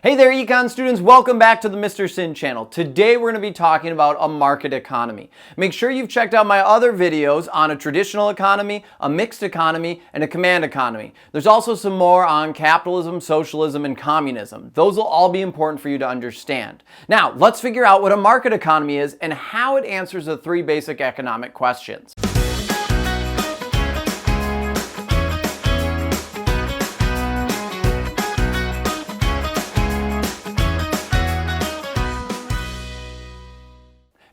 Hey there, econ students. Welcome back to the Mr. Sin channel. Today we're going to be talking about a market economy. Make sure you've checked out my other videos on a traditional economy, a mixed economy, and a command economy. There's also some more on capitalism, socialism, and communism. Those will all be important for you to understand. Now, let's figure out what a market economy is and how it answers the three basic economic questions.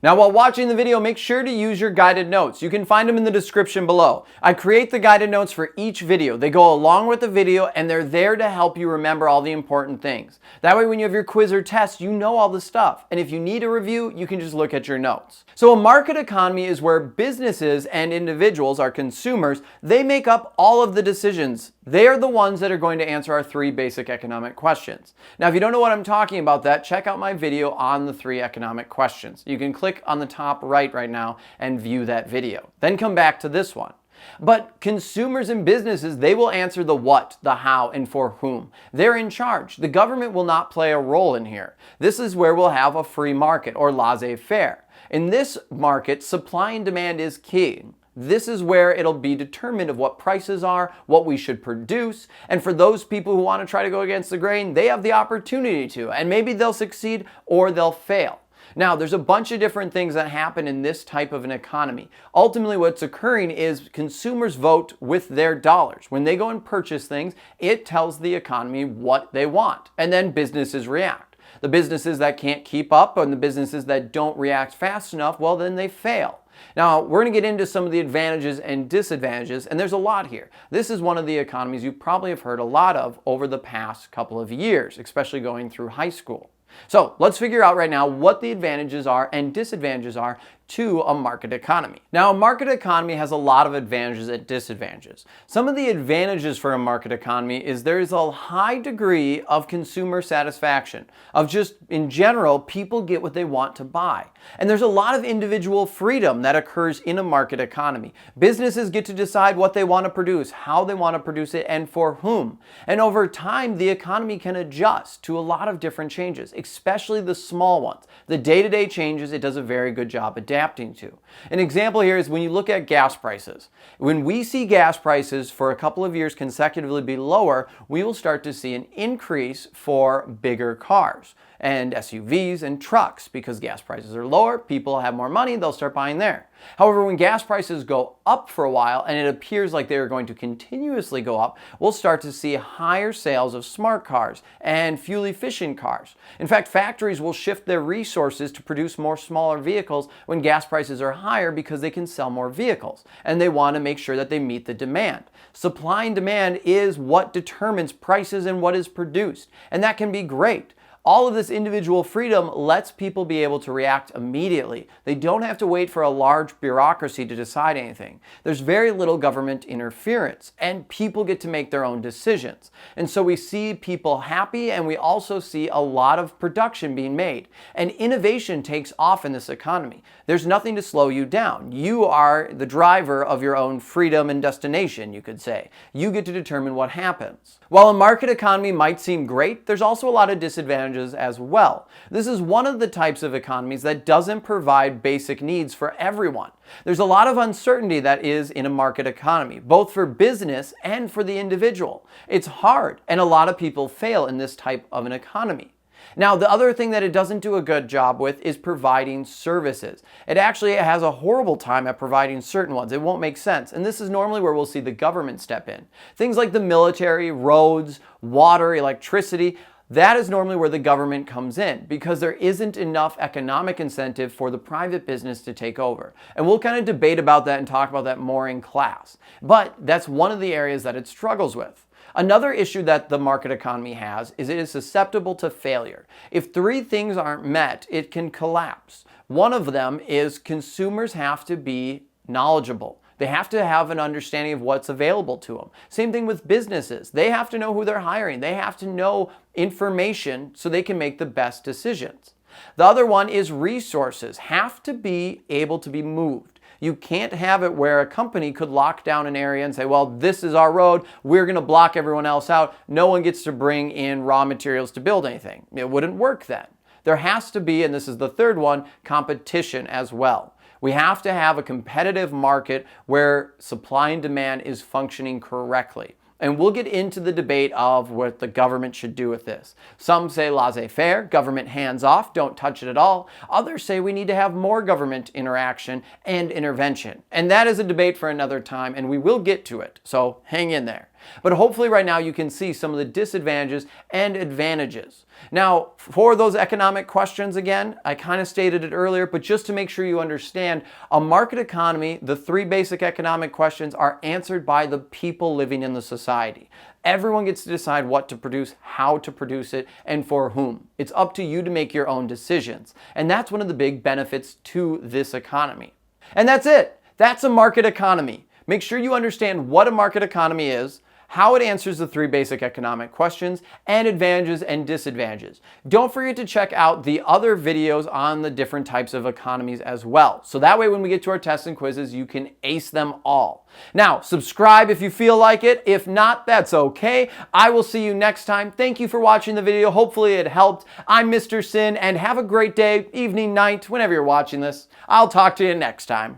Now, while watching the video, make sure to use your guided notes. You can find them in the description below. I create the guided notes for each video. They go along with the video and they're there to help you remember all the important things. That way, when you have your quiz or test, you know all the stuff. And if you need a review, you can just look at your notes. So a market economy is where businesses and individuals, our consumers, they make up all of the decisions. They are the ones that are going to answer our three basic economic questions. Now, if you don't know what I'm talking about, check out my video on the three economic questions. You can click on the top right now and view that video. Then come back to this one. But consumers and businesses, they will answer the what, the how, and for whom. They're in charge. The government will not play a role in here. This is where we'll have a free market or laissez-faire. In this market, supply and demand is key. This is where it'll be determined of what prices are, what we should produce, and for those people who want to try to go against the grain, they have the opportunity to, and maybe they'll succeed or they'll fail. Now, there's a bunch of different things that happen in this type of an economy. Ultimately, what's occurring is consumers vote with their dollars. When they go and purchase things, it tells the economy what they want, and then businesses react. The businesses that can't keep up and the businesses that don't react fast enough, well, then they fail. Now, we're going to get into some of the advantages and disadvantages, and there's a lot here. This is one of the economies you probably have heard a lot of over the past couple of years, especially going through high school. So let's figure out right now what the advantages are and disadvantages are to a market economy. Now, a market economy has a lot of advantages and disadvantages. Some of the advantages for a market economy is there is a high degree of consumer satisfaction, of just in general, people get what they want to buy. And there's a lot of individual freedom that occurs in a market economy. Businesses get to decide what they want to produce, how they want to produce it, and for whom. And over time, the economy can adjust to a lot of different changes, especially the small ones. The day-to-day changes, it does a very good job adapting to. An example here is when you look at gas prices. When we see gas prices for a couple of years consecutively be lower, we will start to see an increase for bigger cars and SUVs and trucks because gas prices are lower, people have more money, they'll start buying there. However, when gas prices go up for a while and it appears like they're going to continuously go up, we'll start to see higher sales of smart cars and fuel-efficient cars. In fact, factories will shift their resources to produce more smaller vehicles when gas prices are higher because they can sell more vehicles and they want to make sure that they meet the demand. Supply and demand is what determines prices and what is produced, and that can be great. All of this individual freedom lets people be able to react immediately. They don't have to wait for a large bureaucracy to decide anything. There's very little government interference, and people get to make their own decisions. And so we see people happy, and we also see a lot of production being made. And innovation takes off in this economy. There's nothing to slow you down. You are the driver of your own freedom and destination, you could say. You get to determine what happens. While a market economy might seem great, there's also a lot of disadvantages as well. This is one of the types of economies that doesn't provide basic needs for everyone. There's a lot of uncertainty that is in a market economy, both for business and for the individual. It's hard, and a lot of people fail in this type of an economy. Now, the other thing that it doesn't do a good job with is providing services. It actually has a horrible time at providing certain ones. It won't make sense. And this is normally where we'll see the government step in. Things like the military, roads, water, electricity, that is normally where the government comes in because there isn't enough economic incentive for the private business to take over. And we'll kind of debate about that and talk about that more in class. But that's one of the areas that it struggles with. Another issue that the market economy has is it is susceptible to failure. If three things aren't met, it can collapse. One of them is consumers have to be knowledgeable. They have to have an understanding of what's available to them. Same thing with businesses. They have to know who they're hiring. They have to know information so they can make the best decisions. The other one is resources have to be able to be moved. You can't have it where a company could lock down an area and say, well, this is our road, we're going to block everyone else out, no one gets to bring in raw materials to build anything. It wouldn't work then. There has to be, and this is the third one, competition as well. We have to have a competitive market where supply and demand is functioning correctly. And we'll get into the debate of what the government should do with this. Some say laissez-faire, government hands off, don't touch it at all. Others say we need to have more government interaction and intervention. And that is a debate for another time, and we will get to it. So hang in there. But hopefully right now you can see some of the disadvantages and advantages. Now, for those economic questions again, I kind of stated it earlier, but just to make sure you understand, a market economy, the three basic economic questions are answered by the people living in the society. Everyone gets to decide what to produce, how to produce it, and for whom. It's up to you to make your own decisions. And that's one of the big benefits to this economy. And that's it. That's a market economy. Make sure you understand what a market economy is, how it answers the three basic economic questions, and advantages and disadvantages. Don't forget to check out the other videos on the different types of economies as well. So that way when we get to our tests and quizzes, you can ace them all. Now, subscribe if you feel like it. If not, that's okay. I will see you next time. Thank you for watching the video. Hopefully it helped. I'm Mr. Sin, and have a great day, evening, night, whenever you're watching this. I'll talk to you next time.